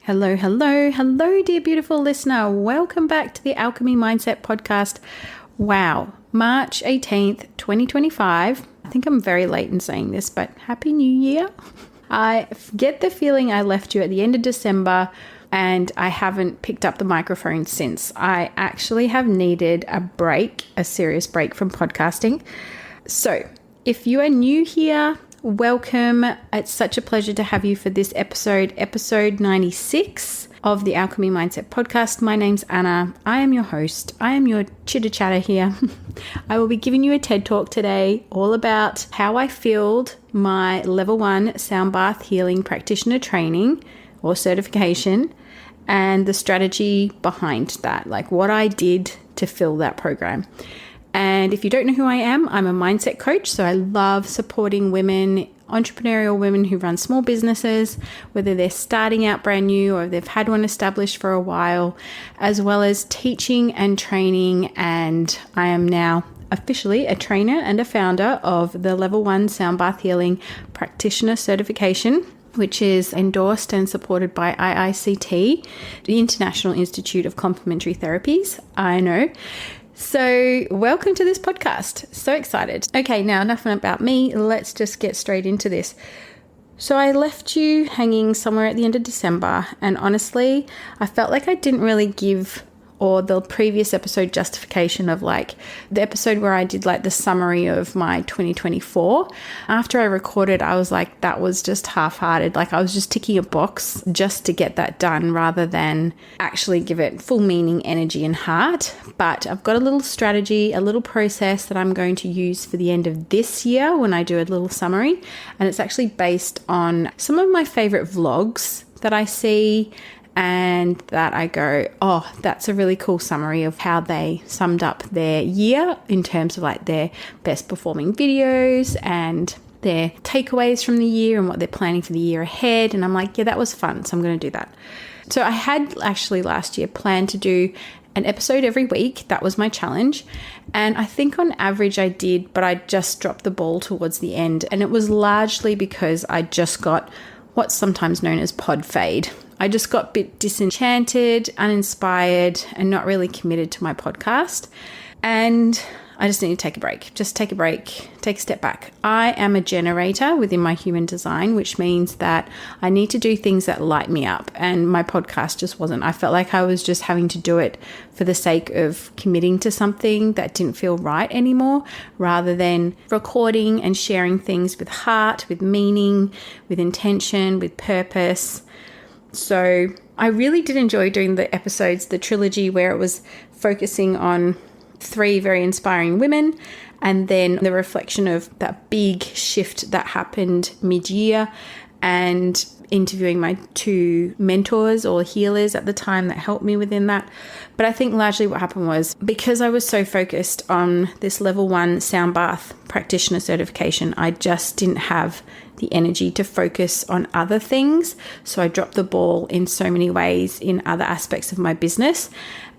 Hello, hello, hello, dear beautiful listener. Welcome back to the Alchemy Mindset Podcast. Wow, March 18th, 2025. I think I'm very late in saying this, but Happy New Year. I get the feeling I left you at the end of December and I haven't picked up the microphone since. I actually have needed a break, a serious break from podcasting. So if you are new here, welcome. It's such a pleasure to have you for this episode 96 of the Alchemy Mindset Podcast. My name's Anna. I am your host. I am your chitter-chatter here. I will be giving you a TED Talk today all about how I filled my level 1 sound bath healing practitioner training or certification and the strategy behind that, like what I did to fill that program. And if you don't know who I am, I'm a mindset coach. So I love supporting women, entrepreneurial women who run small businesses, whether they're starting out brand new or they've had one established for a while, as well as teaching and training. And I am now officially a trainer and a founder of the Level 1 Sound Bath Healing Practitioner certification, which is endorsed and supported by IICT, the International Institute of Complementary Therapies. I know. So welcome to this podcast. So excited. Okay, now enough about me. Let's just get straight into this. So I left you hanging somewhere at the end of December, and honestly, I felt like I didn't really give the previous episode justification of like the episode where I did like the summary of my 2024. After I recorded, I was like, that was just half-hearted. Like I was just ticking a box just to get that done rather than actually give it full meaning, energy and heart. But I've got a little strategy, a little process that I'm going to use for the end of this year when I do a little summary. And it's actually based on some of my favorite vlogs that I see and that I go, oh, that's a really cool summary of how they summed up their year in terms of like their best performing videos and their takeaways from the year and what they're planning for the year ahead. And I'm like, yeah, that was fun. So I'm going to do that. So I had actually last year planned to do an episode every week. That was my challenge. And I think on average I did, but I just dropped the ball towards the end. And it was largely because I just got what's sometimes known as pod fade. I just got a bit disenchanted, uninspired, and not really committed to my podcast. And I just need to take a break. Just take a break, take a step back. I am a generator within my human design, which means that I need to do things that light me up. And my podcast just wasn't. I felt like I was just having to do it for the sake of committing to something that didn't feel right anymore, rather than recording and sharing things with heart, with meaning, with intention, with purpose. So I really did enjoy doing the episodes, the trilogy where it was focusing on 3 very inspiring women and then the reflection of that big shift that happened mid-year and interviewing my 2 mentors or healers at the time that helped me within that. But I think largely what happened was because I was so focused on this level 1 sound bath practitioner certification, I just didn't have the energy to focus on other things. So I dropped the ball in so many ways in other aspects of my business.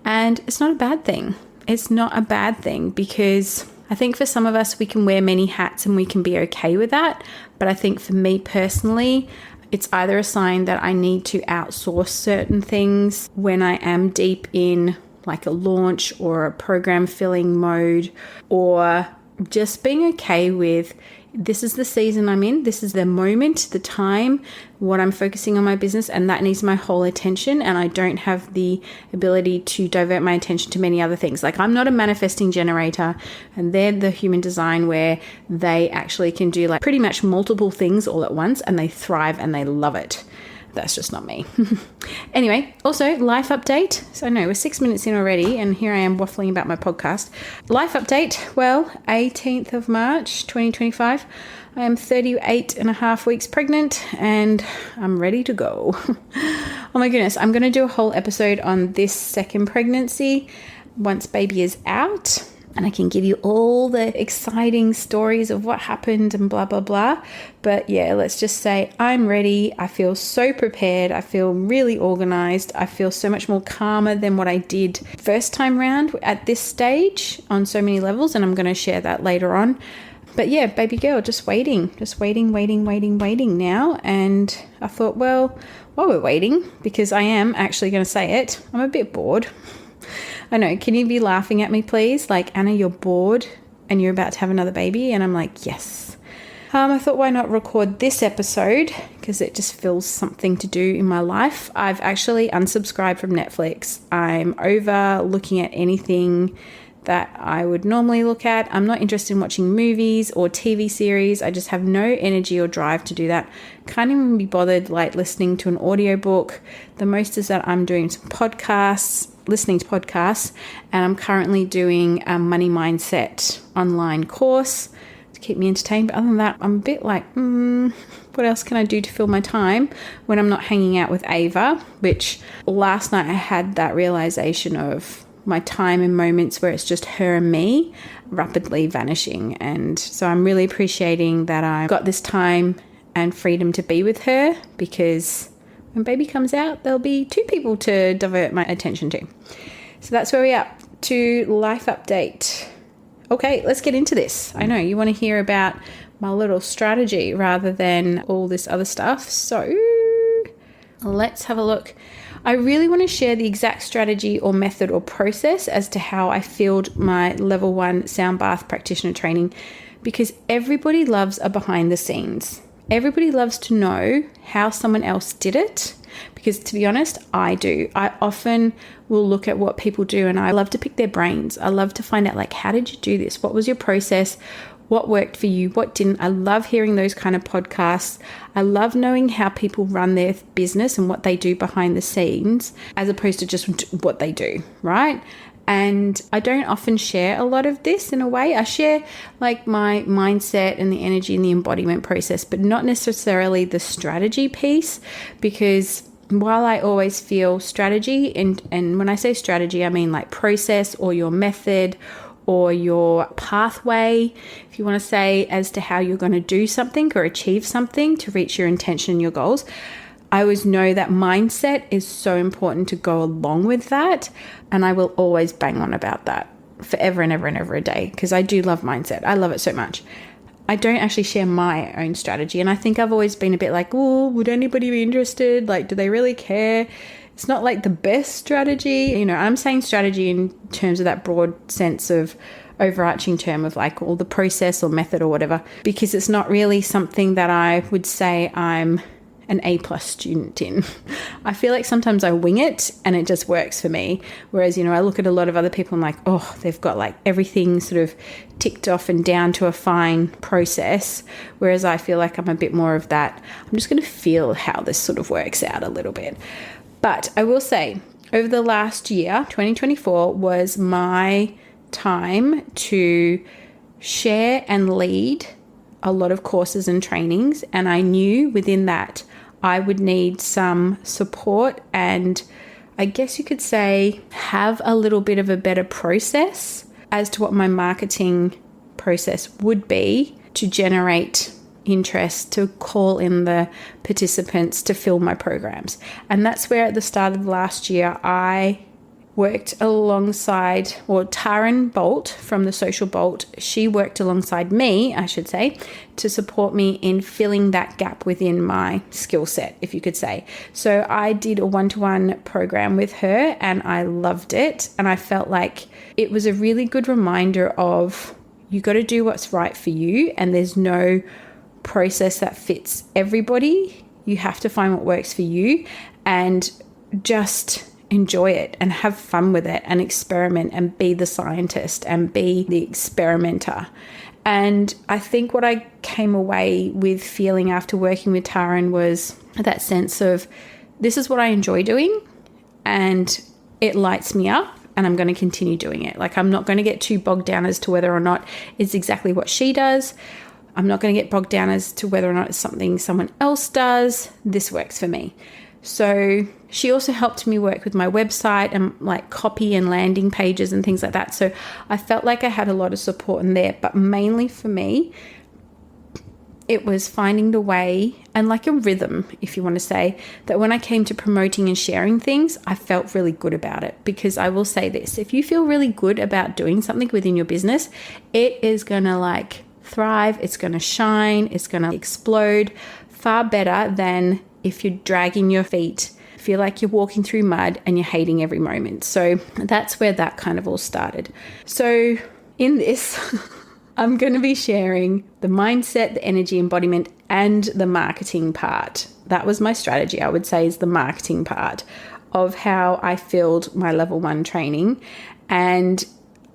And it's not a bad thing. It's not a bad thing because I think for some of us, we can wear many hats and we can be okay with that. But I think for me personally, it's either a sign that I need to outsource certain things when I am deep in like a launch or a program filling mode, or just being okay with this is the season I'm in, this is the moment, the time, what I'm focusing on my business, and that needs my whole attention, and I don't have the ability to divert my attention to many other things. Like I'm not a manifesting generator, and they're the human design where they actually can do like pretty much multiple things all at once, and they thrive and they love it. That's just not me. Anyway, also life update. So I know we're 6 minutes in already and here I am waffling about my podcast. Life update. Well, 18th of March, 2025. I am 38 and a half weeks pregnant and I'm ready to go. Oh my goodness. I'm going to do a whole episode on this second pregnancy once baby is out. And I can give you all the exciting stories of what happened and blah, blah, blah. But yeah, let's just say I'm ready. I feel so prepared. I feel really organized. I feel so much more calmer than what I did first time round at this stage on so many levels. And I'm going to share that later on. But yeah, baby girl, just waiting now. And I thought, well, while we're waiting, because I am actually going to say it, I'm a bit bored. I know, can you be laughing at me, please? Like, Anna, you're bored and you're about to have another baby. And I'm like, yes. I thought, why not record this episode? Because it just feels something to do in my life. I've actually unsubscribed from Netflix. I'm over looking at anything that I would normally look at. I'm not interested in watching movies or TV series. I just have no energy or drive to do that. Can't even be bothered like listening to an audiobook. The most is that I'm doing some podcasts, listening to podcasts, and I'm currently doing a money mindset online course to keep me entertained. But other than that, I'm a bit like, what else can I do to fill my time when I'm not hanging out with Ava? Which last night I had that realization of my time in moments where it's just her and me rapidly vanishing. And so I'm really appreciating that I've got this time and freedom to be with her, because when baby comes out, there'll be 2 people to divert my attention to. So that's where we're up to life update. Okay, let's get into this. I know you want to hear about my little strategy rather than all this other stuff. So let's have a look. I really want to share the exact strategy or method or process as to how I filled my level 1 sound bath practitioner training, because everybody loves a behind the scenes. Everybody loves to know how someone else did it, because to be honest, I do. I often will look at what people do and I love to pick their brains. I love to find out, like, how did you do this? What was your process? What worked for you? What didn't? I love hearing those kind of podcasts. I love knowing how people run their business and what they do behind the scenes, as opposed to just what they do, right? And I don't often share a lot of this in a way. I share like my mindset and the energy and the embodiment process, but not necessarily the strategy piece, because while I always feel strategy, and when I say strategy, I mean like process or your method or your pathway, if you want to say, as to how you're going to do something or achieve something to reach your intention and your goals. I always know that mindset is so important to go along with that. And I will always bang on about that forever and ever and ever a day, because I do love mindset. I love it so much. I don't actually share my own strategy. And I think I've always been a bit like, oh, would anybody be interested? Like, do they really care? It's not like the best strategy. You know, I'm saying strategy in terms of that broad sense of overarching term of like all the process or method or whatever, because it's not really something that I would say I'm an A+ student in. I feel like sometimes I wing it and it just works for me. Whereas, you know, I look at a lot of other people and like, oh, they've got like everything sort of ticked off and down to a fine process. Whereas I feel like I'm a bit more of that, I'm just going to feel how this sort of works out a little bit. But I will say, over the last year, 2024 was my time to share and lead a lot of courses and trainings. And I knew within that I would need some support and, I guess you could say, have a little bit of a better process as to what my marketing process would be to generate interest, to call in the participants to fill my programs. And that's where at the start of last year I worked alongside, or Taryn Bolt from the Social Bolt, she worked alongside me, I should say, to support me in filling that gap within my skill set, if you could say. So I did a 1-to-1 program with her and I loved it. And I felt like it was a really good reminder of, you got to do what's right for you, and there's no process that fits everybody. You have to find what works for you and just enjoy it and have fun with it and experiment and be the scientist and be the experimenter. And I think what I came away with feeling after working with Taryn was that sense of, this is what I enjoy doing and it lights me up, and I'm going to continue doing it. Like, I'm not going to get too bogged down as to whether or not it's exactly what she does. I'm not going to get bogged down as to whether or not it's something someone else does. This works for me. So she also helped me work with my website and like copy and landing pages and things like that. So I felt like I had a lot of support in there, but mainly for me, it was finding the way and like a rhythm, if you want to say, that when I came to promoting and sharing things, I felt really good about it. Because I will say this, if you feel really good about doing something within your business, it is going to like thrive, it's going to shine, it's going to explode far better than if you're dragging your feet, feel like you're walking through mud and you're hating every moment. So that's where that kind of all started. So in this, I'm going to be sharing the mindset, the energy embodiment, and the marketing part. That was my strategy, I would say, is the marketing part of how I filled my level 1 training. And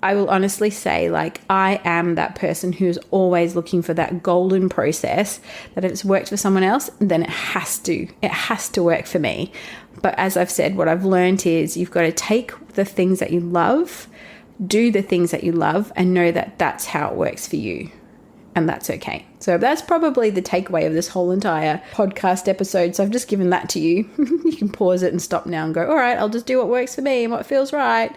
I will honestly say, like, I am that person who's always looking for that golden process, that if it's worked for someone else, then it has to work for me. But as I've said, what I've learned is you've got to take the things that you love, do the things that you love, and know that that's how it works for you. And that's okay. So that's probably the takeaway of this whole entire podcast episode. So I've just given that to you. You can pause it and stop now and go, all right, I'll just do what works for me and what feels right.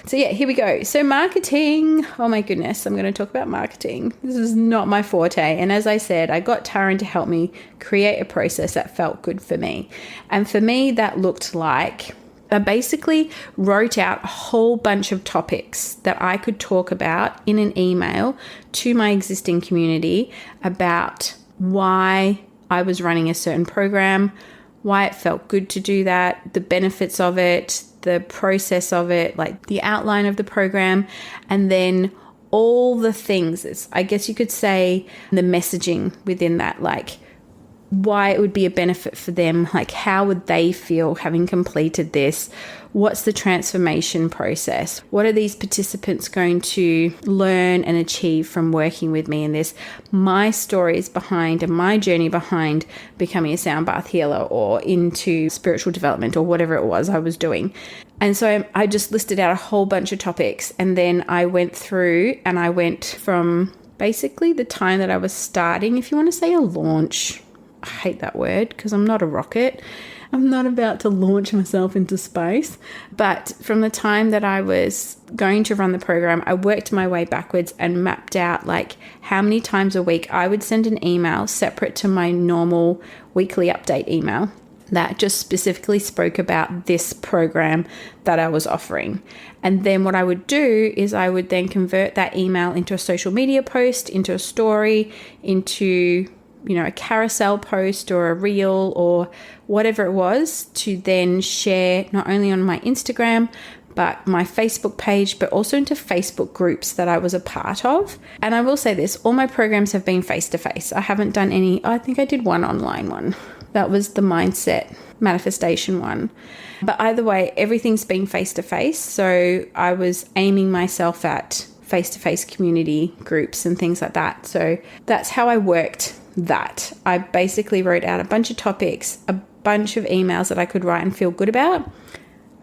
So yeah, here we go. So marketing. Oh my goodness, I'm going to talk about marketing. This is not my forte. And as I said, I got Taryn to help me create a process that felt good for me. And for me, that looked like I basically wrote out a whole bunch of topics that I could talk about in an email to my existing community about why I was running a certain program, why it felt good to do that, the benefits of it, the process of it, like the outline of the program, and then all the things, I guess you could say the messaging within that, like why it would be a benefit for them, like how would they feel having completed this? What's the transformation process? What are these participants going to learn and achieve from working with me in this? My stories behind and my journey behind becoming a sound bath healer or into spiritual development or whatever it was I was doing. And so I just listed out a whole bunch of topics, and then I went through and I went from basically the time that I was starting, if you want to say a launch. I hate that word because I'm not a rocket. I'm not about to launch myself into space. But from the time that I was going to run the program, I worked my way backwards and mapped out like how many times a week I would send an email separate to my normal weekly update email that just specifically spoke about this program that I was offering. And then what I would do is I would then convert that email into a social media post, into a story, into a carousel post or a reel or whatever it was, to then share not only on my Instagram, but my Facebook page, but also into Facebook groups that I was a part of. And I will say this, all my programs have been face-to-face. I haven't done any, I think I did one online one. That was the mindset manifestation one. But either way, everything's been face-to-face. So I was aiming myself at face-to-face community groups and things like that. So that's how I worked that. I basically wrote out a bunch of topics, a bunch of emails that I could write and feel good about,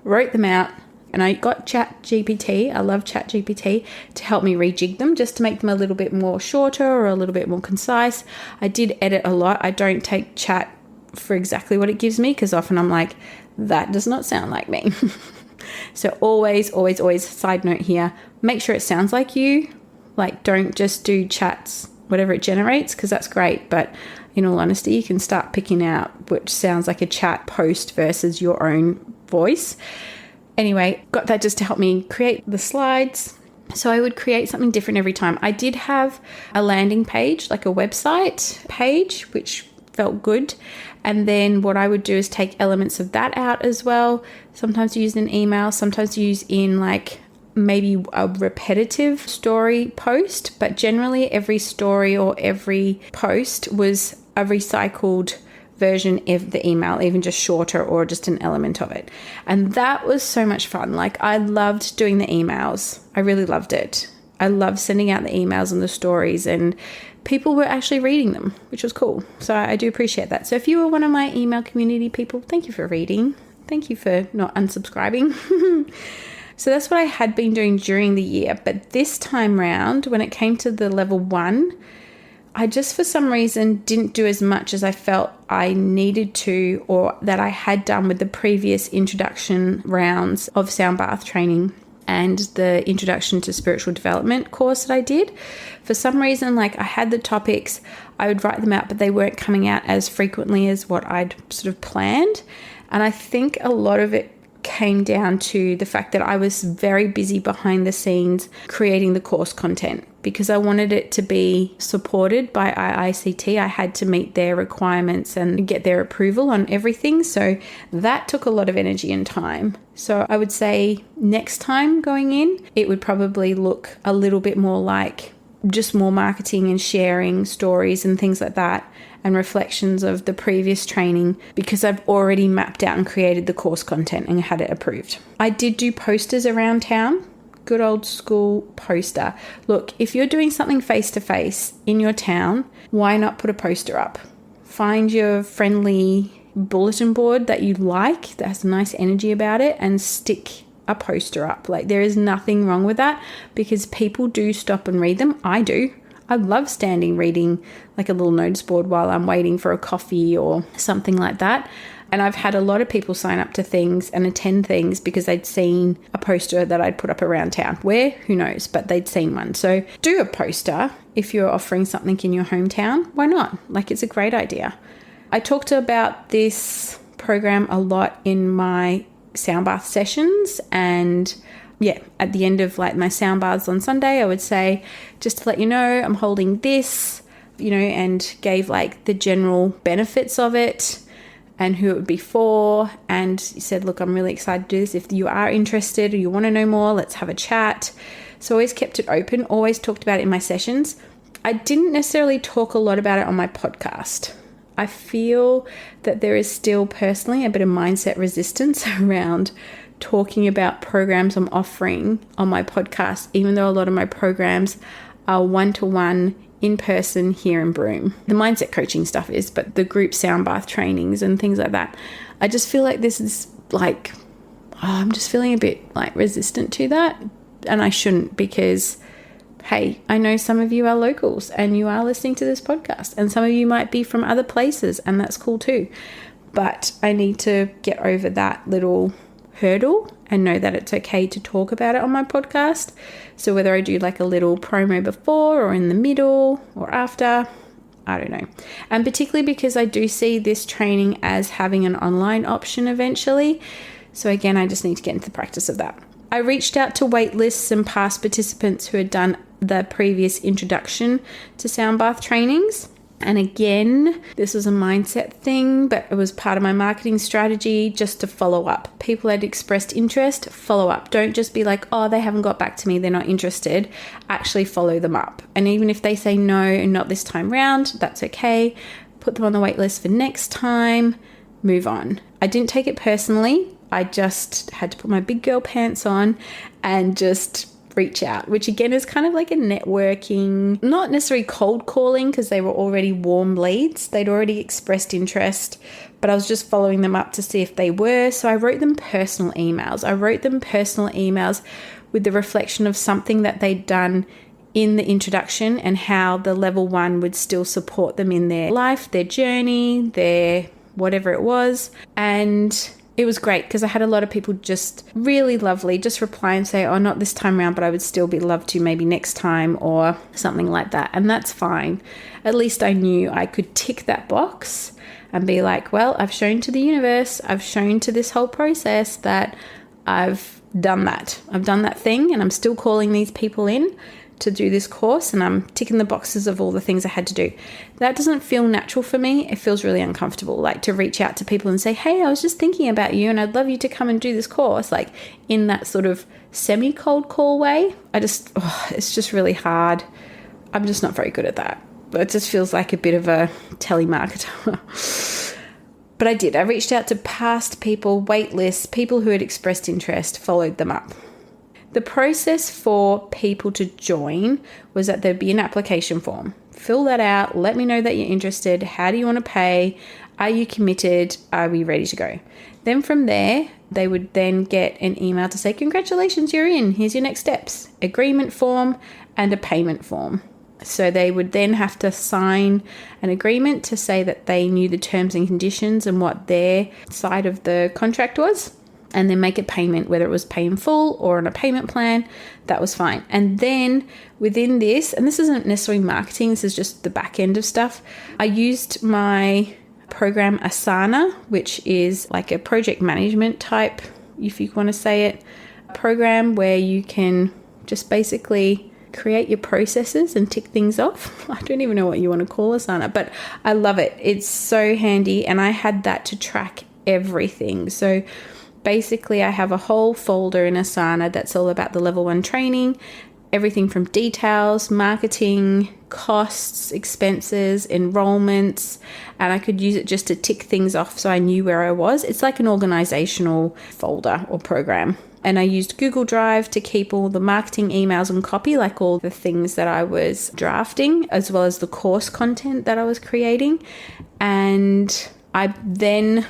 wrote them out, and I got ChatGPT. I love ChatGPT to help me rejig them just to make them a little bit more shorter or a little bit more concise. I did edit a lot. I don't take chat for exactly what it gives me because often I'm like, that does not sound like me. So always, side note here, make sure it sounds like you. Like, don't just do chats whatever it generates, because that's great, but in all honesty, you can start picking out which sounds like a chat post versus your own voice. Anyway, got that just to help me create the slides. So I would create something different every time. I did have a landing page, like a website page, which felt good. And then what I would do is take elements of that out as well. Sometimes use in email, sometimes use in like maybe a repetitive story post, but generally every story or every post was a recycled version of the email, even just shorter or just an element of it. And that was so much fun. Like, I loved doing the emails. I really loved it. I loved sending out the emails and the stories, and people were actually reading them, which was cool. So I do appreciate that. So if you were one of my email community people, thank you for reading. Thank you for not unsubscribing. So that's what I had been doing during the year. But this time round, when it came to the level 1, I just for some reason didn't do as much as I felt I needed to, or that I had done with the previous introduction rounds of sound bath training and the introduction to spiritual development course that I did. For some reason, like, I had the topics, I would write them out, but they weren't coming out as frequently as what I'd sort of planned. And I think a lot of it came down to the fact that I was very busy behind the scenes creating the course content. Because I wanted it to be supported by IICT, I had to meet their requirements and get their approval on everything. So that took a lot of energy and time. So I would say next time going in, it would probably look a little bit more like just more marketing and sharing stories and things like that, and reflections of the previous training, because I've already mapped out and created the course content and had it approved. I did do posters around town. Good old school poster. Look, if you're doing something face-to-face in your town, why not put a poster up? Find your friendly bulletin board that you like, that has a nice energy about it, and stick a poster up. Like, there is nothing wrong with that, because people do stop and read them. I do. I love standing reading like a little notice board while I'm waiting for a coffee or something like that. And I've had a lot of people sign up to things and attend things because they'd seen a poster that I'd put up around town. Where? Who knows? But they'd seen one. So do a poster if you're offering something in your hometown. Why not? Like, it's a great idea. I talked about this program a lot in my sound bath sessions, and yeah, at the end of like my sound baths on Sunday, I would say, just to let you know, I'm holding this, and gave like the general benefits of it and who it would be for. And he said, look, I'm really excited to do this. If you are interested or you want to know more, let's have a chat. So always kept it open, always talked about it in my sessions. I didn't necessarily talk a lot about it on my podcast. I feel that there is still personally a bit of mindset resistance around talking about programs I'm offering on my podcast, even though a lot of my programs are one-to-one in person here in Broome. The mindset coaching stuff is, but the group sound bath trainings and things like that, I just feel like this is like, I'm just feeling a bit like resistant to that. And I shouldn't, because hey, I know some of you are locals and you are listening to this podcast, and some of you might be from other places, and that's cool too. But I need to get over that little hurdle and know that it's okay to talk about it on my podcast. So whether I do like a little promo before or in the middle or after, I don't know. And particularly because I do see this training as having an online option eventually. So again, I just need to get into the practice of that. I reached out to wait lists and past participants who had done the previous introduction to sound bath trainings. And again, this was a mindset thing, but it was part of my marketing strategy just to follow up. People had expressed interest, follow up. Don't just be like, oh, they haven't got back to me, they're not interested. Actually follow them up. And even if they say no, not this time round, that's okay. Put them on the wait list for next time, move on. I didn't take it personally. I just had to put my big girl pants on and just reach out, which again is kind of like a networking, not necessarily cold calling, because they were already warm leads. They'd already expressed interest, but I was just following them up to see if they were. So I wrote them personal emails. With the reflection of something that they'd done in the introduction and how the level 1 would still support them in their life, their journey, their whatever it was. And it was great because I had a lot of people just really lovely, just reply and say, oh, not this time around, but I would still be love to maybe next time or something like that. And that's fine. At least I knew I could tick that box and be like, well, I've shown to the universe, I've shown to this whole process that I've done that. I've done that thing, and I'm still calling these people in to do this course, and I'm ticking the boxes of all the things I had to do. That doesn't feel natural for me. It feels really uncomfortable, like to reach out to people and say, hey, I was just thinking about you and I'd love you to come and do this course, like in that sort of semi-cold call way. It's just really hard. I'm just not very good at that. It just feels like a bit of a telemarketer. But I did. I reached out to past people, wait lists, people who had expressed interest, followed them up. The process for people to join was that there'd be an application form. Fill that out. Let me know that you're interested. How do you want to pay? Are you committed? Are we ready to go? Then from there, they would then get an email to say, congratulations, you're in. Here's your next steps. Agreement form and a payment form. So they would then have to sign an agreement to say that they knew the terms and conditions and what their side of the contract was, and then make a payment, whether it was pay in full or on a payment plan. That was fine. And then within this, and this isn't necessarily marketing, this is just the back end of stuff, I used my program Asana, which is like a project management type if you want to say it, a program where you can just basically create your processes and tick things off. I don't even know what you want to call Asana, but I love it. It's so handy, and I had that to track everything. So basically I have a whole folder in Asana that's all about the level 1 training, everything from details, marketing, costs, expenses, enrollments, and I could use it just to tick things off so I knew where I was. It's like an organizational folder or program. And I used Google Drive to keep all the marketing emails and copy, like all the things that I was drafting, as well as the course content that I was creating. And I then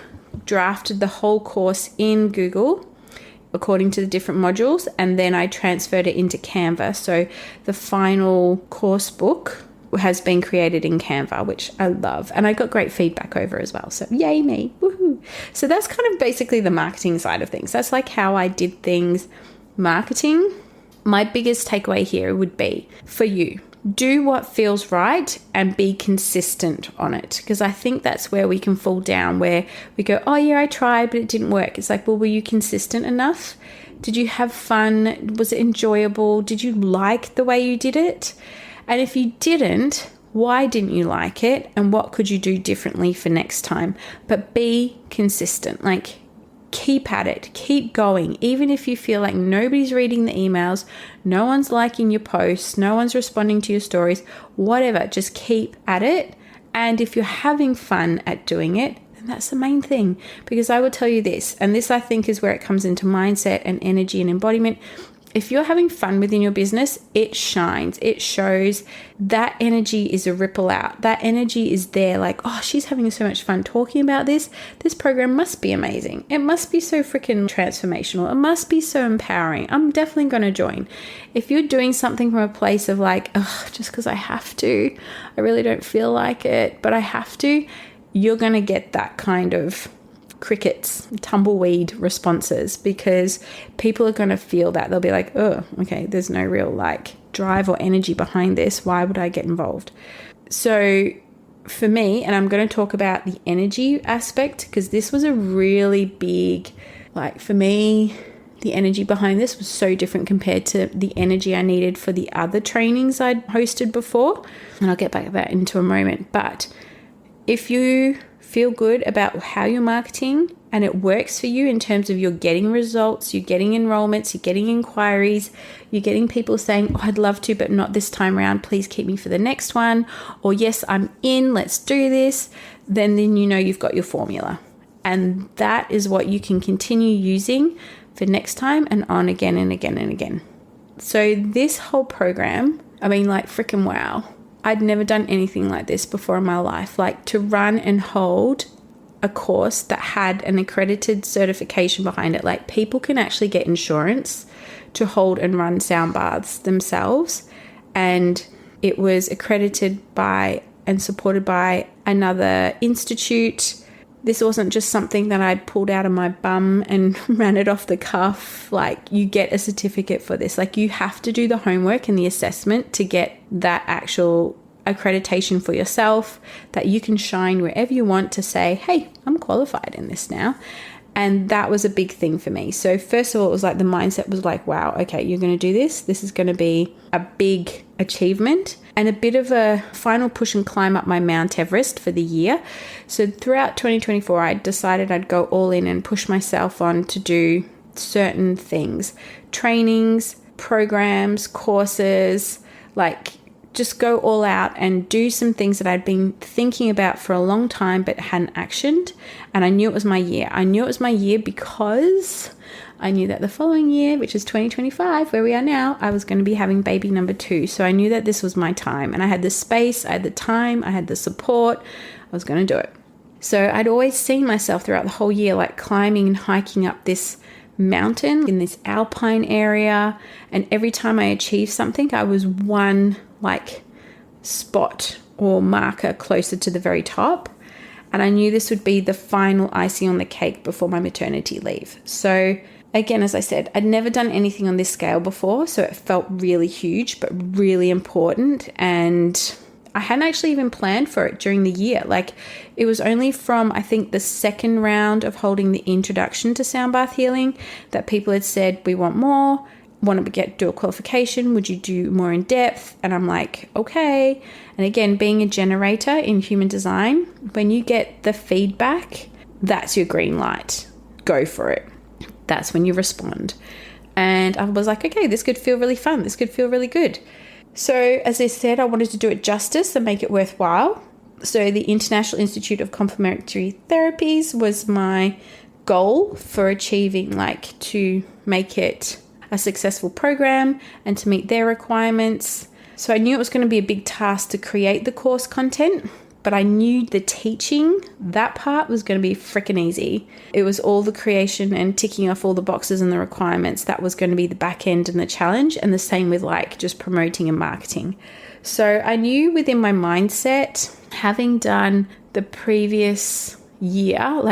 drafted the whole course in Google according to the different modules, and then I transferred it into Canva. So the final course book has been created in Canva, which I love, and I got great feedback over as well. So yay me, woohoo! So that's kind of basically the marketing side of things. That's like how I did things marketing. My biggest takeaway here would be for you, do what feels right and be consistent on it, because I think that's where we can fall down, where we go, oh yeah, I tried but it didn't work. It's like, well, were you consistent enough? Did you have fun? Was it enjoyable? Did you like the way you did it? And if you didn't, why didn't you like it? And what could you do differently for next time? But be consistent. Like, keep at it, keep going. Even if you feel like nobody's reading the emails, no one's liking your posts, no one's responding to your stories, whatever, just keep at it. And if you're having fun at doing it, then that's the main thing. Because I will tell you this, and this I think is where it comes into mindset and energy and embodiment. If you're having fun within your business, it shines. It shows. That energy is a ripple out. That energy is there, like, oh, she's having so much fun talking about this. This program must be amazing. It must be so freaking transformational. It must be so empowering. I'm definitely going to join. If you're doing something from a place of like, oh, just because I have to, I really don't feel like it, but I have to, you're going to get that kind of crickets, tumbleweed responses, because people are going to feel that. They'll be like, oh, okay, there's no real like drive or energy behind this. Why would I get involved? So for me, and I'm going to talk about the energy aspect, because this was a really big, like for me, the energy behind this was so different compared to the energy I needed for the other trainings I'd hosted before. And I'll get back to that into a moment. But if you feel good about how you're marketing and it works for you in terms of you're getting results, you're getting enrollments, you're getting inquiries, you're getting people saying, oh, I'd love to, but not this time around, please keep me for the next one, or yes, I'm in, let's do this, then you know you've got your formula. And that is what you can continue using for next time and on again and again and again. So this whole program, I mean, like freaking wow. I'd never done anything like this before in my life, like to run and hold a course that had an accredited certification behind it. Like people can actually get insurance to hold and run sound baths themselves. And it was accredited by and supported by another institute. This wasn't just something that I'd pulled out of my bum and ran it off the cuff. Like you get a certificate for this. Like you have to do the homework and the assessment to get that actual accreditation for yourself, that you can shine wherever you want to say, hey, I'm qualified in this now. And that was a big thing for me. So first of all, it was like the mindset was like, wow, okay, you're going to do this. This is going to be a big achievement and a bit of a final push and climb up my Mount Everest for the year. So throughout 2024, I decided I'd go all in and push myself on to do certain things, trainings, programs, courses, like just go all out and do some things that I'd been thinking about for a long time but hadn't actioned. And I knew it was my year. I knew it was my year because I knew that the following year, which is 2025, where we are now, I was going to be having baby number 2. So I knew that this was my time. And I had the space, I had the time, I had the support. I was going to do it. So I'd always seen myself throughout the whole year like climbing and hiking up this mountain in this alpine area. And every time I achieved something, I was one like spot or marker closer to the very top. And I knew this would be the final icing on the cake before my maternity leave. So again, as I said, I'd never done anything on this scale before. So it felt really huge, but really important. And I hadn't actually even planned for it during the year. Like, it was only from, I think, the second round of holding the introduction to sound bath healing that people had said, we want more, want to do a qualification. Would you do more in depth? And I'm like, okay. And again, being a generator in human design, when you get the feedback, that's your green light. Go for it. That's when you respond. And I was like, okay, this could feel really fun. This could feel really good. So as I said, I wanted to do it justice and make it worthwhile. So the International Institute of Complementary Therapies was my goal for achieving, like, to make it a successful program and to meet their requirements. So I knew it was going to be a big task to create the course content, but I knew the teaching, that part was going to be freaking easy. It was all the creation and ticking off all the boxes and the requirements. That was going to be the back end and the challenge, and the same with like just promoting and marketing. So I knew within my mindset, having done the previous year,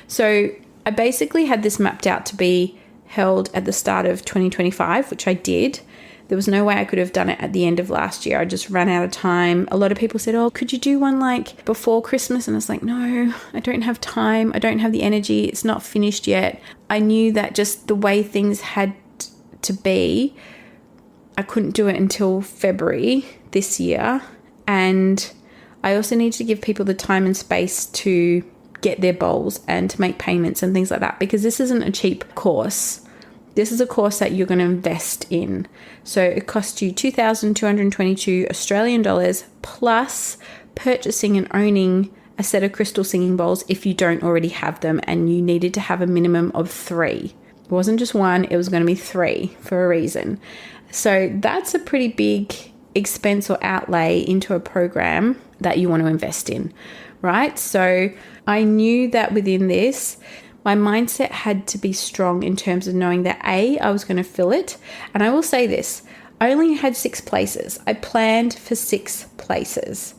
so I basically had this mapped out to be held at the start of 2025, which I did. There was no way I could have done it at the end of last year. I just ran out of time. A lot of people said, oh, could you do one like before Christmas? And I was like, no, I don't have time. I don't have the energy. It's not finished yet. I knew that just the way things had to be, I couldn't do it until February this year. And I also needed to give people the time and space to get their bowls and to make payments and things like that, because this isn't a cheap course. This is a course that you're going to invest in. So it costs you 2,222 Australian dollars plus purchasing and owning a set of crystal singing bowls if you don't already have them, and you needed to have a minimum of 3. It wasn't just 1, it was going to be 3 for a reason. So that's a pretty big expense or outlay into a program that you want to invest in, right? So I knew that within this, my mindset had to be strong in terms of knowing that I was going to fill it. And I will say this, I only had 6 places. I planned for 6 places.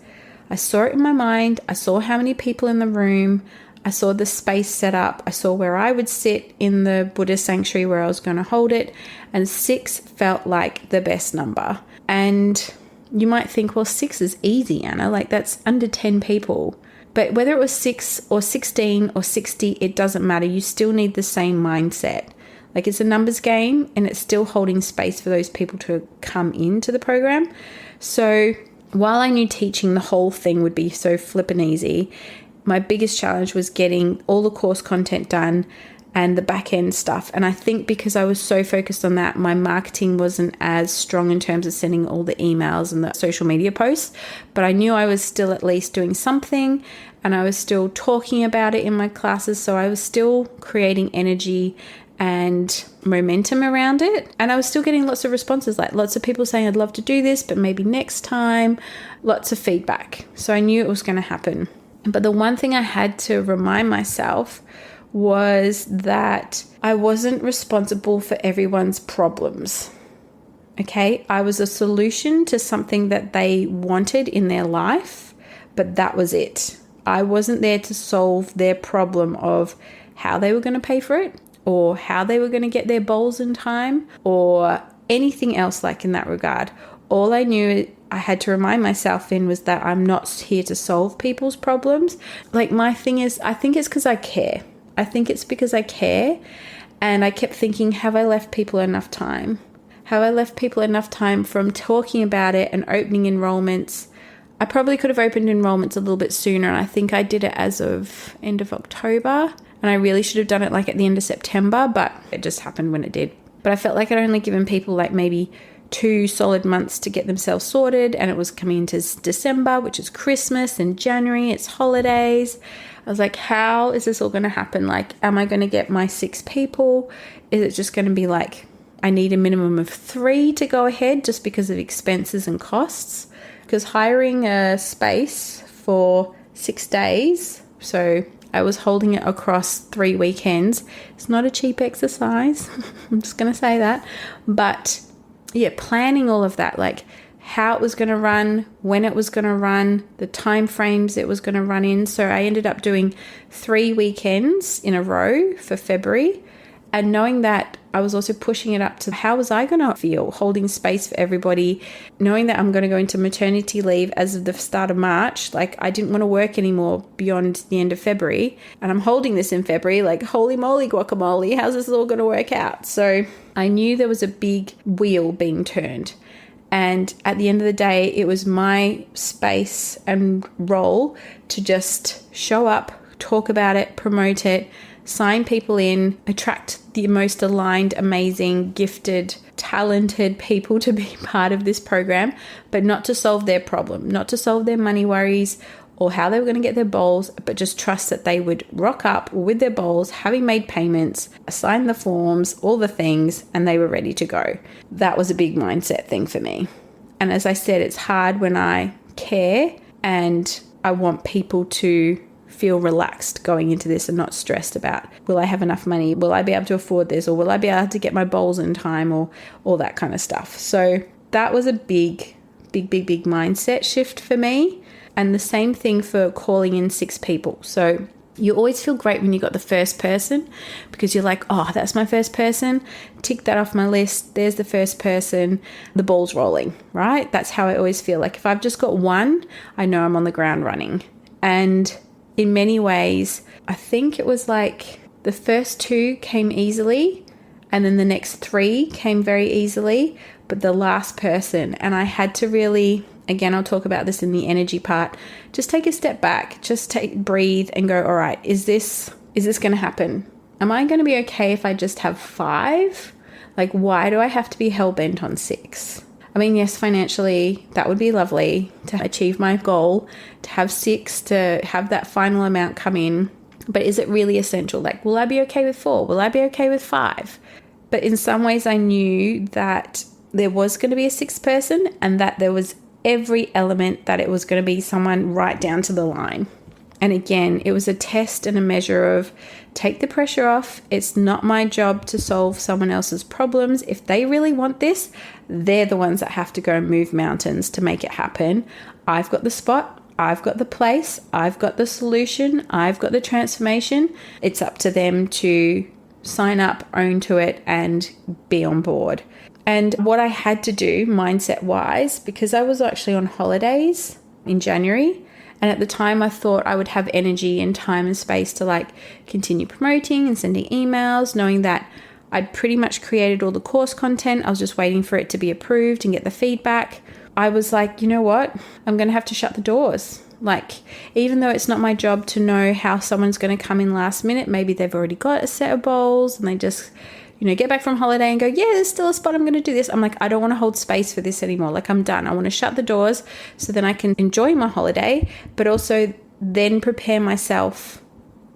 I saw it in my mind. I saw how many people in the room. I saw the space set up. I saw where I would sit in the Buddha sanctuary where I was going to hold it. And 6 felt like the best number. And you might think, well, 6 is easy, Anna. Like, that's under 10 people. But whether it was 6 or 16 or 60, it doesn't matter. You still need the same mindset. Like, it's a numbers game, and it's still holding space for those people to come into the program. So while I knew teaching the whole thing would be so flippin' easy, my biggest challenge was getting all the course content done and the back end stuff. And I think because I was so focused on that, my marketing wasn't as strong in terms of sending all the emails and the social media posts. But I knew I was still at least doing something, and I was still talking about it in my classes. So I was still creating energy and momentum around it. And I was still getting lots of responses, like lots of people saying, I'd love to do this, but maybe next time, lots of feedback. So I knew it was going to happen. But the one thing I had to remind myself was that I wasn't responsible for everyone's problems. Okay, I was a solution to something that they wanted in their life, but that was it. I wasn't there to solve their problem of how they were going to pay for it, or how they were going to get their bowls in time, or anything else like in that regard. All I knew I had to remind myself in was that I'm not here to solve people's problems. Like, my thing is, I think it's because I care. I think it's because I care, and I kept thinking, have I left people enough time? Have I left people enough time from talking about it and opening enrollments? I probably could have opened enrollments a little bit sooner, and I think I did it as of end of October, and I really should have done it like at the end of September, but it just happened when it did. But I felt like I'd only given people like maybe 2 solid months to get themselves sorted, and it was coming into December, which is Christmas, and January, it's holidays. I was like, how is this all going to happen? Like, am I going to get my 6 people? Is it just going to be like, I need a minimum of 3 to go ahead just because of expenses and costs? Because hiring a space for 6 days, so I was holding it across 3 weekends. It's not a cheap exercise. I'm just going to say that. But yeah, planning all of that, like how it was going to run, when it was going to run, the time frames it was going to run in. So I ended up doing 3 weekends in a row for February, and knowing that, I was also pushing it up to how was I going to feel holding space for everybody, knowing that I'm going to go into maternity leave as of the start of March. Like, I didn't want to work anymore beyond the end of February, and I'm holding this in February. Like, holy moly guacamole, how's this all going to work out? So I knew there was a big wheel being turned. And at the end of the day, it was my space and role to just show up, talk about it, promote it, sign people in, attract the most aligned, amazing, gifted, talented people to be part of this program, but not to solve their problem, not to solve their money worries or how they were going to get their bowls, but just trust that they would rock up with their bowls, having made payments, signed the forms, all the things, and they were ready to go. That was a big mindset thing for me. And as I said, it's hard when I care and I want people to feel relaxed going into this and not stressed about, will I have enough money? Will I be able to afford this? Or will I be able to get my bowls in time? Or all that kind of stuff. So that was a big mindset shift for me. And the same thing for calling in 6 people. So you always feel great when you got the first person because you're like, oh, that's my first person. Tick that off my list. There's the first person. The ball's rolling, right? That's how I always feel. Like if I've just got one, I know I'm on the ground running. And in many ways, I think it was like the first 2 came easily and then the next 3 came very easily, but the last person, and I had to really, again, I'll talk about this in the energy part, just take a step back, breathe and go, all right, is this going to happen? Am I going to be okay if I just have 5? Like, why do I have to be hell-bent on 6? I mean, yes, financially, that would be lovely to achieve my goal, to have 6, to have that final amount come in. But is it really essential? Like, will I be okay with 4? Will I be okay with 5? But in some ways, I knew that there was going to be a 6th person and that there was every element that it was going to be someone right down to the line. And again, it was a test and a measure of take the pressure off. It's not my job to solve someone else's problems. If they really want this, they're the ones that have to go and move mountains to make it happen. I've got the spot. I've got the place. I've got the solution. I've got the transformation. It's up to them to sign up, own to it, and be on board. And what I had to do mindset-wise, because I was actually on holidays in January, and at the time I thought I would have energy and time and space to like continue promoting and sending emails, knowing that I'd pretty much created all the course content. I was just waiting for it to be approved and get the feedback. I was like, you know what? I'm going to have to shut the doors. Like, even though it's not my job to know how someone's going to come in last minute, maybe they've already got a set of bowls and they just, get back from holiday and go, yeah, there's still a spot, I'm going to do this. I'm like, I don't want to hold space for this anymore. Like, I'm done. I want to shut the doors so then I can enjoy my holiday, but also then prepare myself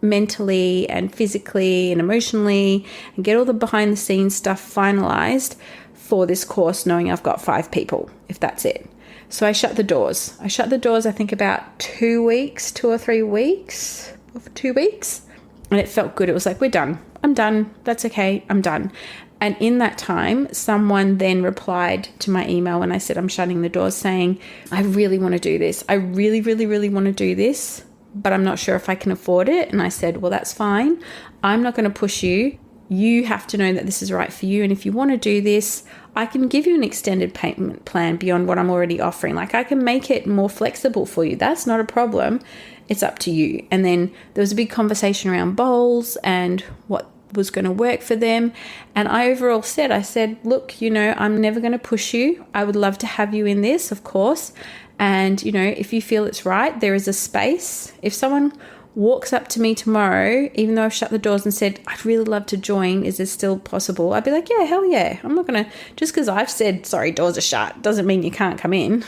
mentally and physically and emotionally and get all the behind the scenes stuff finalized for this course, knowing I've got 5 people, if that's it. So I shut the doors. I think about 2 or 3 weeks, 2 weeks. And it felt good. It was like, we're done. I'm done. That's okay. I'm done. And in that time, someone then replied to my email when I said I'm shutting the doors saying, I really want to do this. I really, really, really want to do this, but I'm not sure if I can afford it. And I said, well, that's fine. I'm not going to push you. You have to know that this is right for you. And if you want to do this, I can give you an extended payment plan beyond what I'm already offering. Like, I can make it more flexible for you. That's not a problem. It's up to you. And then there was a big conversation around bowls and what was going to work for them. And I overall said, look, I'm never going to push you. I would love to have you in this, of course. And, if you feel it's right, there is a space. If someone walks up to me tomorrow, even though I've shut the doors and said, I'd really love to join, is this still possible? I'd be like, yeah, hell yeah. I'm not going to, just because I've said, sorry, doors are shut, doesn't mean you can't come in.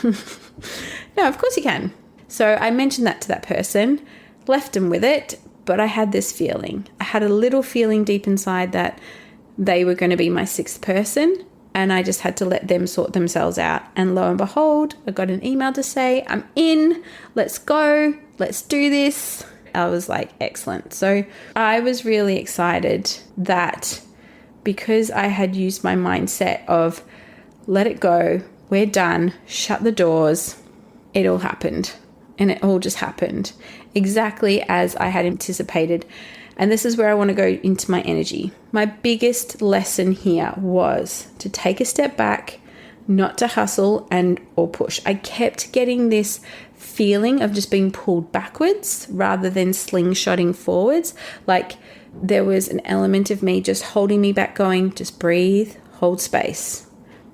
No, of course you can. So I mentioned that to that person, left them with it, but I had this feeling. I had a little feeling deep inside that they were going to be my 6th person, and I just had to let them sort themselves out. And lo and behold, I got an email to say, I'm in, let's go, let's do this. I was like, excellent. So I was really excited that because I had used my mindset of let it go, we're done, shut the doors, it all happened. And it all just happened exactly as I had anticipated. And this is where I want to go into my energy. My biggest lesson here was to take a step back, not to hustle or push. I kept getting this feeling of just being pulled backwards rather than slingshotting forwards. Like there was an element of me just holding me back, going, just breathe, hold space.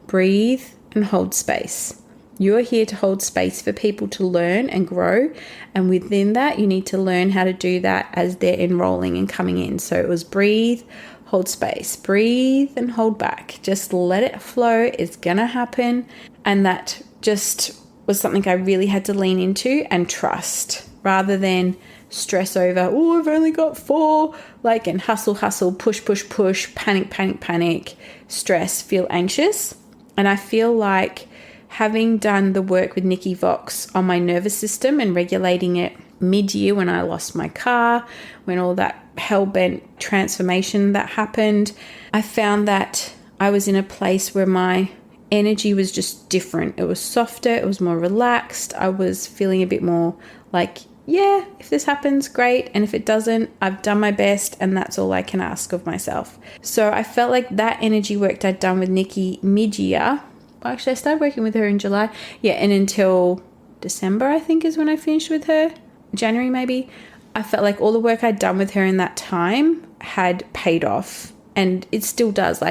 Breathe and hold space. You are here to hold space for people to learn and grow. And within that, you need to learn how to do that as they're enrolling and coming in. So it was breathe, hold space, breathe and hold back. Just let it flow. It's going to happen. And that just was something I really had to lean into and trust rather than stress over, oh, I've only got 4, and hustle, push, panic, stress, feel anxious. And I feel like having done the work with Nikki Vox on my nervous system and regulating it mid-year when I lost my car, when all that hell-bent transformation that happened, I found that I was in a place where my energy was just different. It was softer, it was more relaxed. I was feeling a bit more like, yeah, if this happens, great. And if it doesn't, I've done my best and that's all I can ask of myself. So I felt like that energy work I'd done with Nikki mid-year. Well, actually, I started working with her in July. Yeah, and until December, I think, is when I finished with her. January, maybe. I felt like all the work I'd done with her in that time had paid off. And it still does.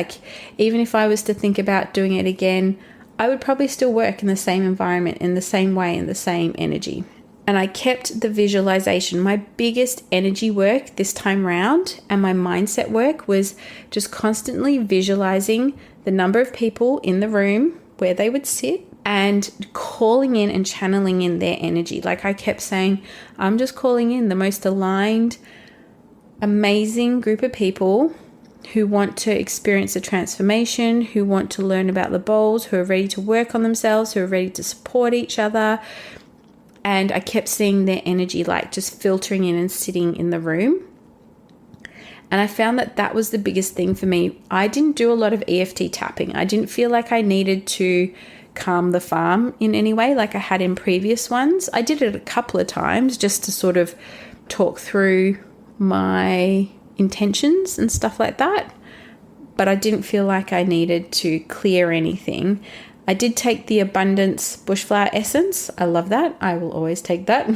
Even if I was to think about doing it again, I would probably still work in the same environment, in the same way, in the same energy. And I kept the visualization. My biggest energy work this time round and my mindset work was just constantly visualizing the number of people in the room, where they would sit, and calling in and channeling in their energy. I kept saying, I'm just calling in the most aligned, amazing group of people who want to experience a transformation, who want to learn about the bowls, who are ready to work on themselves, who are ready to support each other. And I kept seeing their energy just filtering in and sitting in the room. And I found that that was the biggest thing for me. I didn't do a lot of EFT tapping. I didn't feel like I needed to calm the farm in any way like I had in previous ones. I did it a couple of times just to sort of talk through my intentions and stuff like that. But I didn't feel like I needed to clear anything. I did take the Abundance Bushflower Essence. I love that. I will always take that.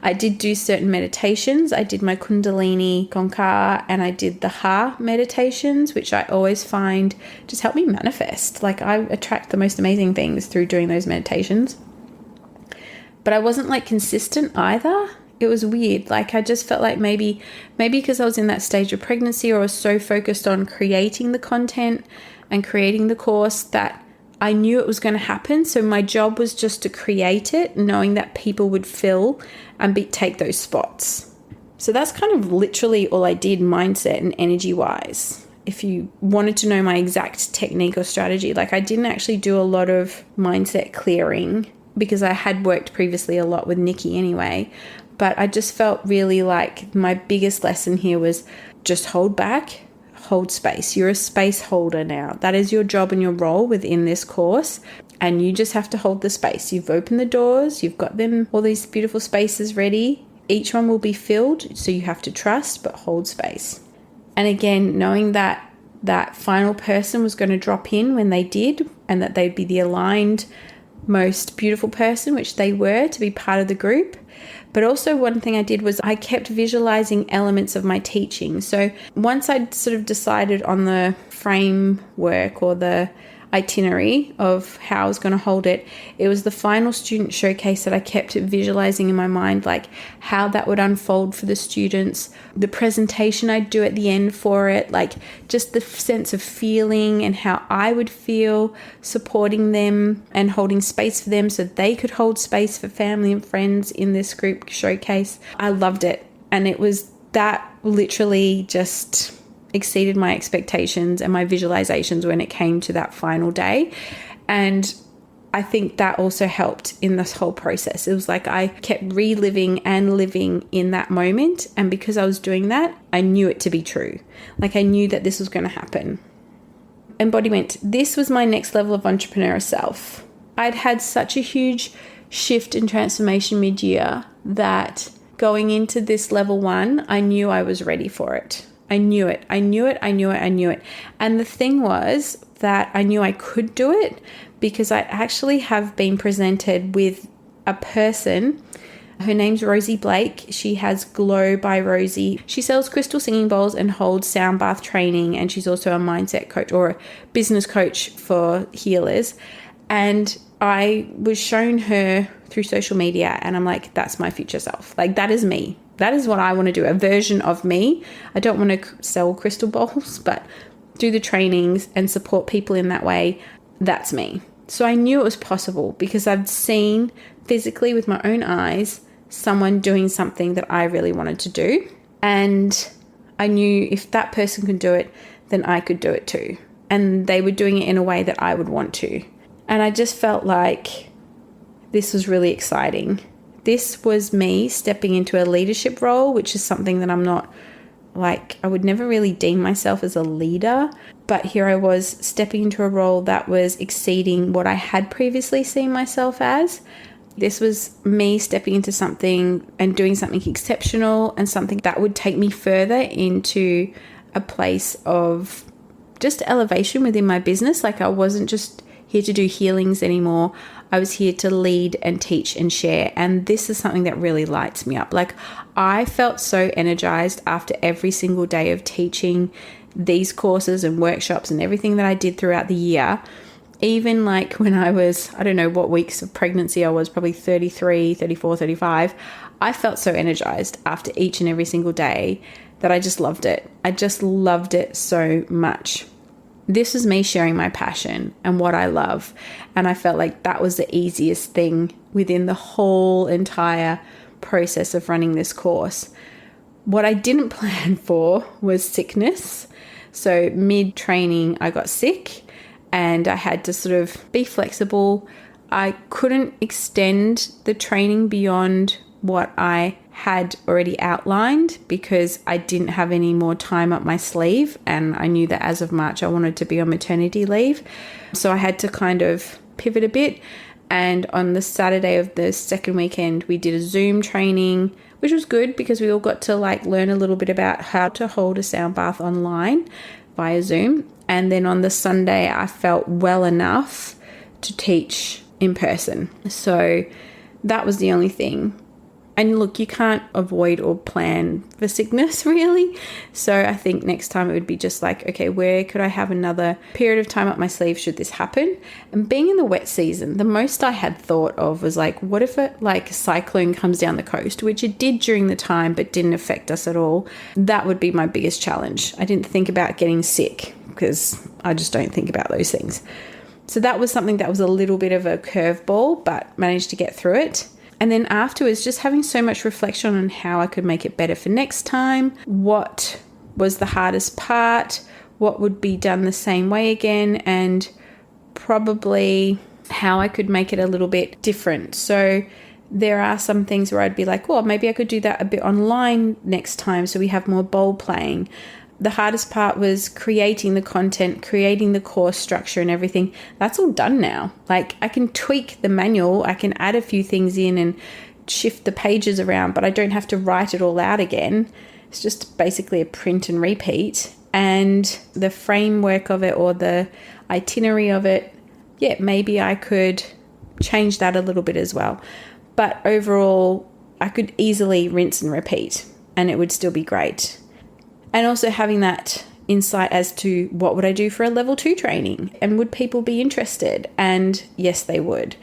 I did do certain meditations. I did my Kundalini Gonkar and I did the Ha meditations, which I always find just help me manifest. I attract the most amazing things through doing those meditations. But I wasn't consistent either. It was weird. I just felt like maybe because I was in that stage of pregnancy or I was so focused on creating the content and creating the course that I knew it was going to happen. So my job was just to create it, knowing that people would fill and take those spots. So that's kind of literally all I did mindset and energy wise. If you wanted to know my exact technique or strategy, I didn't actually do a lot of mindset clearing because I had worked previously a lot with Nikki anyway. But I just felt really like my biggest lesson here was just hold back. Hold space. You're a space holder now. That is your job and your role within this course. And you just have to hold the space. You've opened the doors. You've got them, all these beautiful spaces ready. Each one will be filled. So you have to trust, but hold space. And again, knowing that that final person was going to drop in when they did, and that they'd be the aligned, most beautiful person, which they were, to be part of the group. But also one thing I did was I kept visualizing elements of my teaching. So once I'd sort of decided on the framework or the itinerary of how I was going to hold it, it was the final student showcase that I kept visualizing in my mind, how that would unfold for the students, the presentation I'd do at the end for it, just the sense of feeling and how I would feel supporting them and holding space for them so they could hold space for family and friends in this group showcase. I loved it. And it was that literally just exceeded my expectations and my visualizations when it came to that final day. And I think that also helped in this whole process. It was I kept reliving and living in that moment. And because I was doing that, I knew it to be true. I knew that this was going to happen. Embodiment. This was my next level of entrepreneur self. I'd had such a huge shift and transformation mid-year that going into this level 1, I knew I was ready for it. I knew it. And the thing was that I knew I could do it because I actually have been presented with a person. Her name's Rosie Blake. She has Glow by Rosie. She sells crystal singing bowls and holds sound bath training. And she's also a mindset coach or a business coach for healers. And I was shown her through social media and I'm like, that's my future self. Like, that is me. That is what I want to do, a version of me. I don't want to sell crystal bowls, but do the trainings and support people in that way. That's me. So I knew it was possible because I've seen physically with my own eyes someone doing something that I really wanted to do. And I knew if that person could do it, then I could do it too. And they were doing it in a way that I would want to. And I just felt like this was really exciting. This was me stepping into a leadership role, which is something that I'm not like, I would never really deem myself as a leader. But here I was stepping into a role that was exceeding what I had previously seen myself as. This was me stepping into something and doing something exceptional and something that would take me further into a place of just elevation within my business. Like, I wasn't just here to do healings anymore. I was here to lead and teach and share. And this is something that really lights me up. Like, I felt so energized after every single day of teaching these courses and workshops and everything that I did throughout the year. Even like when I was, I don't know what weeks of pregnancy I was, probably 33, 34, 35. I felt so energized after each and every single day that I just loved it. I just loved it so much. This was me sharing my passion and what I love. And I felt like that was the easiest thing within the whole entire process of running this course. What I didn't plan for was sickness. So mid-training, I got sick and I had to sort of be flexible. I couldn't extend the training beyond what I had already outlined because I didn't have any more time up my sleeve, and I knew that as of March I wanted to be on maternity leave. So I had to kind of pivot a bit, and on the Saturday of the second weekend we did a Zoom training, which was good because we all got to like learn a little bit about how to hold a sound bath online via Zoom. And then on the Sunday I felt well enough to teach in person. So that was the only thing. And look, you can't avoid or plan for sickness really. So I think next time it would be just like, okay, where could I have another period of time up my sleeve should this happen? And being in the wet season, the most I had thought of was like, what if a cyclone comes down the coast, which it did during the time, but didn't affect us at all. That would be my biggest challenge. I didn't think about getting sick because I just don't think about those things. So that was something that was a little bit of a curveball, but managed to get through it. And then afterwards, just having so much reflection on how I could make it better for next time. What was the hardest part? What would be done the same way again? And probably how I could make it a little bit different. So there are some things where I'd be like, well, maybe I could do that a bit online next time so we have more bowl playing. The hardest part was creating the content, creating the course structure and everything. That's all done now. Like, I can tweak the manual, I can add a few things in and shift the pages around, but I don't have to write it all out again. It's just basically a print and repeat. And the framework of it or the itinerary of it, yeah, maybe I could change that a little bit as well. But overall, I could easily rinse and repeat and it would still be great. And also having that insight as to what would I do for a level 2 training and would people be interested? And yes, they would.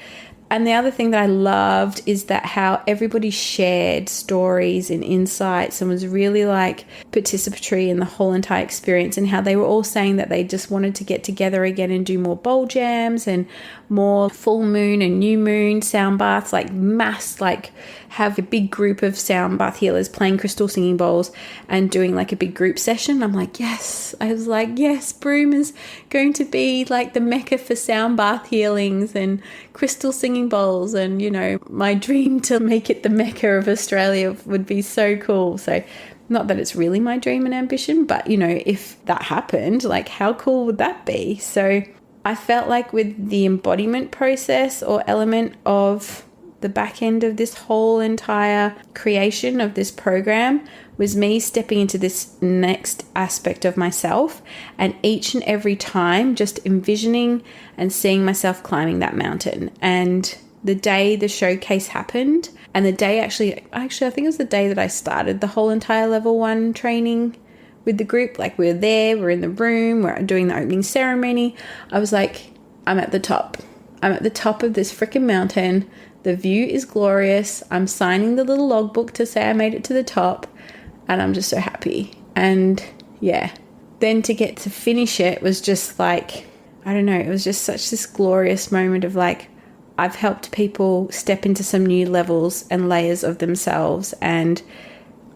And the other thing that I loved is that how everybody shared stories and insights and was really like participatory in the whole entire experience, and how they were all saying that they just wanted to get together again and do more bowl jams and more full moon and new moon sound baths, like have a big group of sound bath healers playing crystal singing bowls and doing like a big group session. I'm like, yes. I was like, yes, Broome is going to be like the mecca for sound bath healings and crystal singing bowls, and you know, my dream to make it the mecca of Australia would be so cool. So not that it's really my dream and ambition, but you know, if that happened, like how cool would that be? So I felt like with the embodiment process or element of the back end of this whole entire creation of this program was me stepping into this next aspect of myself, and each and every time just envisioning and seeing myself climbing that mountain. And the day the showcase happened, and the day actually I think it was the day that I started the whole entire level 1 training with the group. Like, we're there, we're in the room, we're doing the opening ceremony. I was like, I'm at the top. I'm at the top of this freaking mountain. The view is glorious. I'm signing the little logbook to say I made it to the top, and I'm just so happy. And yeah, then to get to finish it was just like, I don't know, it was just such this glorious moment of like, I've helped people step into some new levels and layers of themselves, and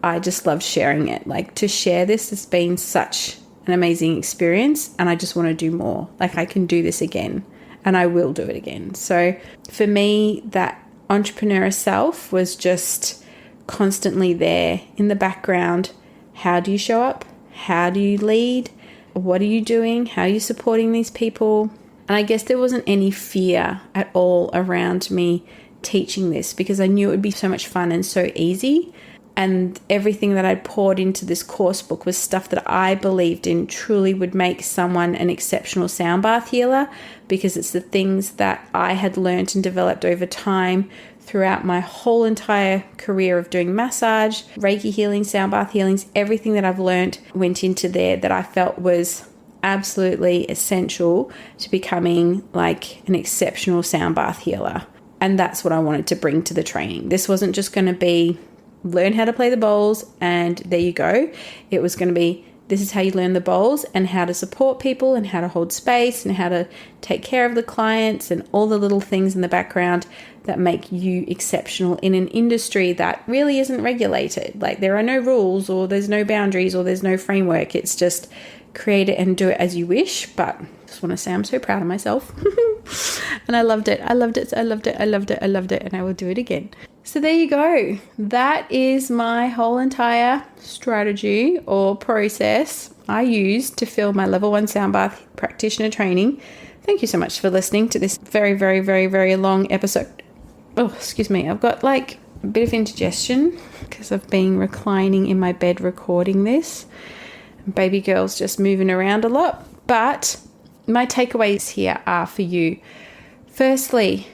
I just love sharing it. Like, to share this has been such an amazing experience, and I just want to do more. Like, I can do this again, and I will do it again. So for me, that entrepreneur self was just constantly there in the background. How do you show up? How do you lead? What are you doing? How are you supporting these people? And I guess there wasn't any fear at all around me teaching this, because I knew it would be so much fun and so easy. And everything that I'd poured into this course book was stuff that I believed in truly would make someone an exceptional sound bath healer, because it's the things that I had learned and developed over time throughout my whole entire career of doing massage, Reiki healing, sound bath healings. Everything that I've learned went into there that I felt was absolutely essential to becoming like an exceptional sound bath healer. And that's what I wanted to bring to the training. This wasn't just going to be learn how to play the bowls and there you go. It was going to be, this is how you learn the bowls and how to support people and how to hold space and how to take care of the clients and all the little things in the background that make you exceptional in an industry that really isn't regulated. Like, there are no rules, or there's no boundaries, or there's no framework. It's just create it and do it as you wish. But I just want to say I'm so proud of myself. And I loved it. I loved it. I loved it. I loved it. I loved it. And I will do it again. So there you go. That is my whole entire strategy or process I used to fill my level 1 sound bath practitioner training. Thank you so much for listening to this very, very, very, very long episode. Oh, excuse me. I've got like a bit of indigestion because I've been reclining in my bed recording this. Baby girl's just moving around a lot. But my takeaways here are for you. Firstly,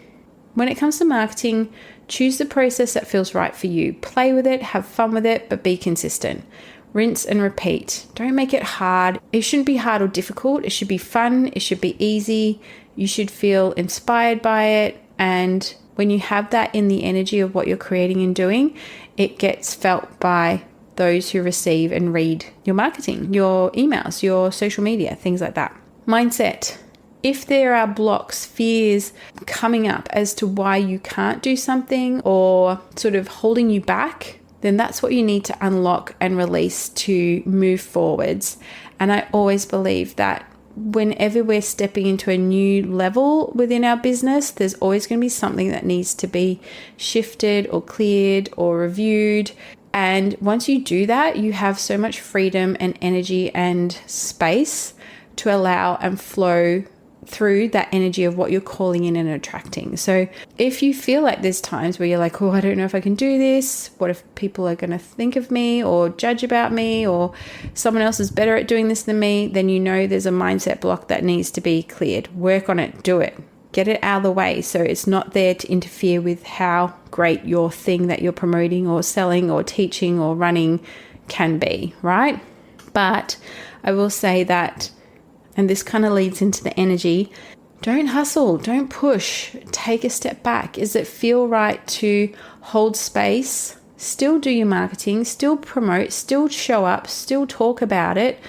when it comes to marketing, choose the process that feels right for you. Play with it, have fun with it, but be consistent. Rinse and repeat. Don't make it hard. It shouldn't be hard or difficult. It should be fun. It should be easy. You should feel inspired by it. And when you have that in the energy of what you're creating and doing, it gets felt by those who receive and read your marketing, your emails, your social media, things like that. Mindset. If there are blocks, fears coming up as to why you can't do something or sort of holding you back, then that's what you need to unlock and release to move forwards. And I always believe that whenever we're stepping into a new level within our business, there's always going to be something that needs to be shifted or cleared or reviewed. And once you do that, you have so much freedom and energy and space to allow and flow through that energy of what you're calling in and attracting. So if you feel like there's times where you're like, oh, I don't know if I can do this. What if people are going to think of me or judge about me, or someone else is better at doing this than me, then you know there's a mindset block that needs to be cleared. Work on it. Do it. Get it out of the way so it's not there to interfere with how great your thing that you're promoting or selling or teaching or running can be, right? But I will say that, and this kind of leads into the energy, don't hustle, don't push, take a step back. Does it feel right to hold space, still do your marketing, still promote, still show up, still talk about it,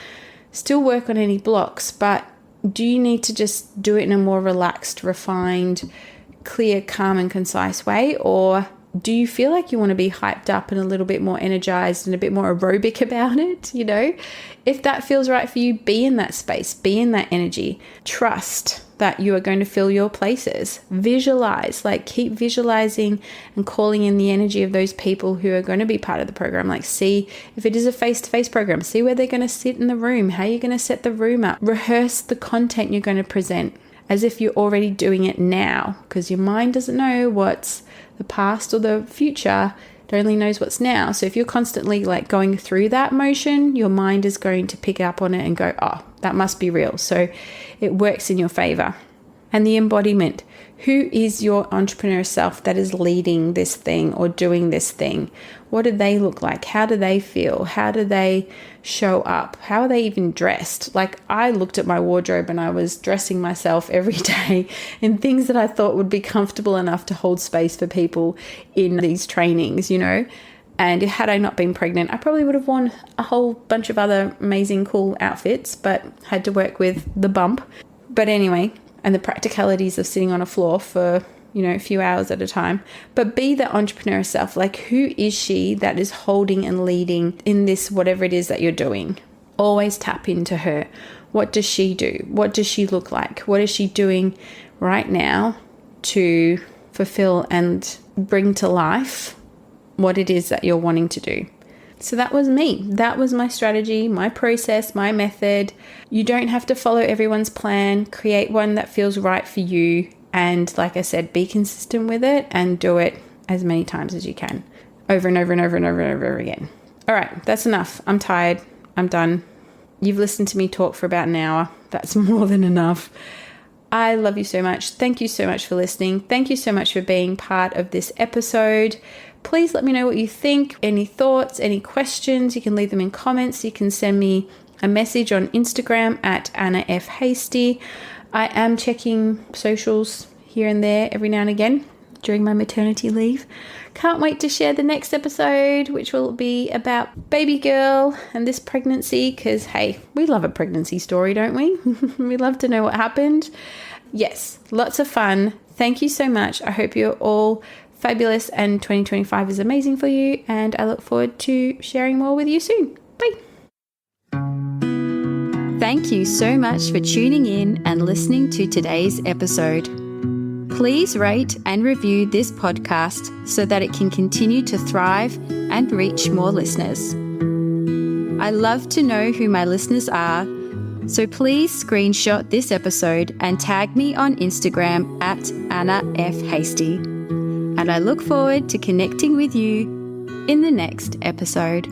still work on any blocks, but do you need to just do it in a more relaxed, refined, clear, calm and concise way? Or do you feel like you want to be hyped up and a little bit more energized and a bit more aerobic about it? You know, if that feels right for you, be in that space, be in that energy. Trust that you are going to fill your places. Visualize, like keep visualizing and calling in the energy of those people who are going to be part of the program. Like see if it is a face-to-face program, see where they're going to sit in the room, how you're going to set the room up, rehearse the content you're going to present. as if you're already doing it now, because your mind doesn't know what's the past or the future. It only knows what's now. So if you're constantly like going through that motion, your mind is going to pick up on it and go, oh, that must be real. So it works in your favor. And the embodiment. Who is your entrepreneur self that is leading this thing or doing this thing? What do they look like? How do they feel? How do they show up? How are they even dressed? Like, I looked at my wardrobe and I was dressing myself every day in things that I thought would be comfortable enough to hold space for people in these trainings, you know? And had I not been pregnant, I probably would have worn a whole bunch of other amazing, cool outfits, but had to work with the bump. But anyway, and the practicalities of sitting on a floor for, you know, a few hours at a time. But be the entrepreneur self. Like, who is she that is holding and leading in this, whatever it is that you're doing? Always tap into her. What does she do? What does she look like? What is she doing right now to fulfill and bring to life what it is that you're wanting to do? So that was me. That was my strategy, my process, my method. You don't have to follow everyone's plan. Create one that feels right for you. And like I said, be consistent with it and do it as many times as you can. Over and over and over and over and over again. All right, that's enough. I'm tired. I'm done. You've listened to me talk for about an hour. That's more than enough. I love you so much. Thank you so much for listening. Thank you so much for being part of this episode. Please let me know what you think. Any thoughts, any questions, you can leave them in comments. You can send me a message on Instagram at Anna F. Hasty. I am checking socials here and there every now and again during my maternity leave. Can't wait to share the next episode, which will be about baby girl and this pregnancy, because, hey, we love a pregnancy story, don't we? We love to know what happened. Yes, lots of fun. Thank you so much. I hope you're all fabulous and 2025 is amazing for you, and I look forward to sharing more with you soon. Bye. Thank you so much for tuning in and listening to today's episode. Please rate and review this podcast so that it can continue to thrive and reach more listeners. I love to know who my listeners are, so please screenshot this episode and tag me on Instagram at Anna F. Hasty. And I look forward to connecting with you in the next episode.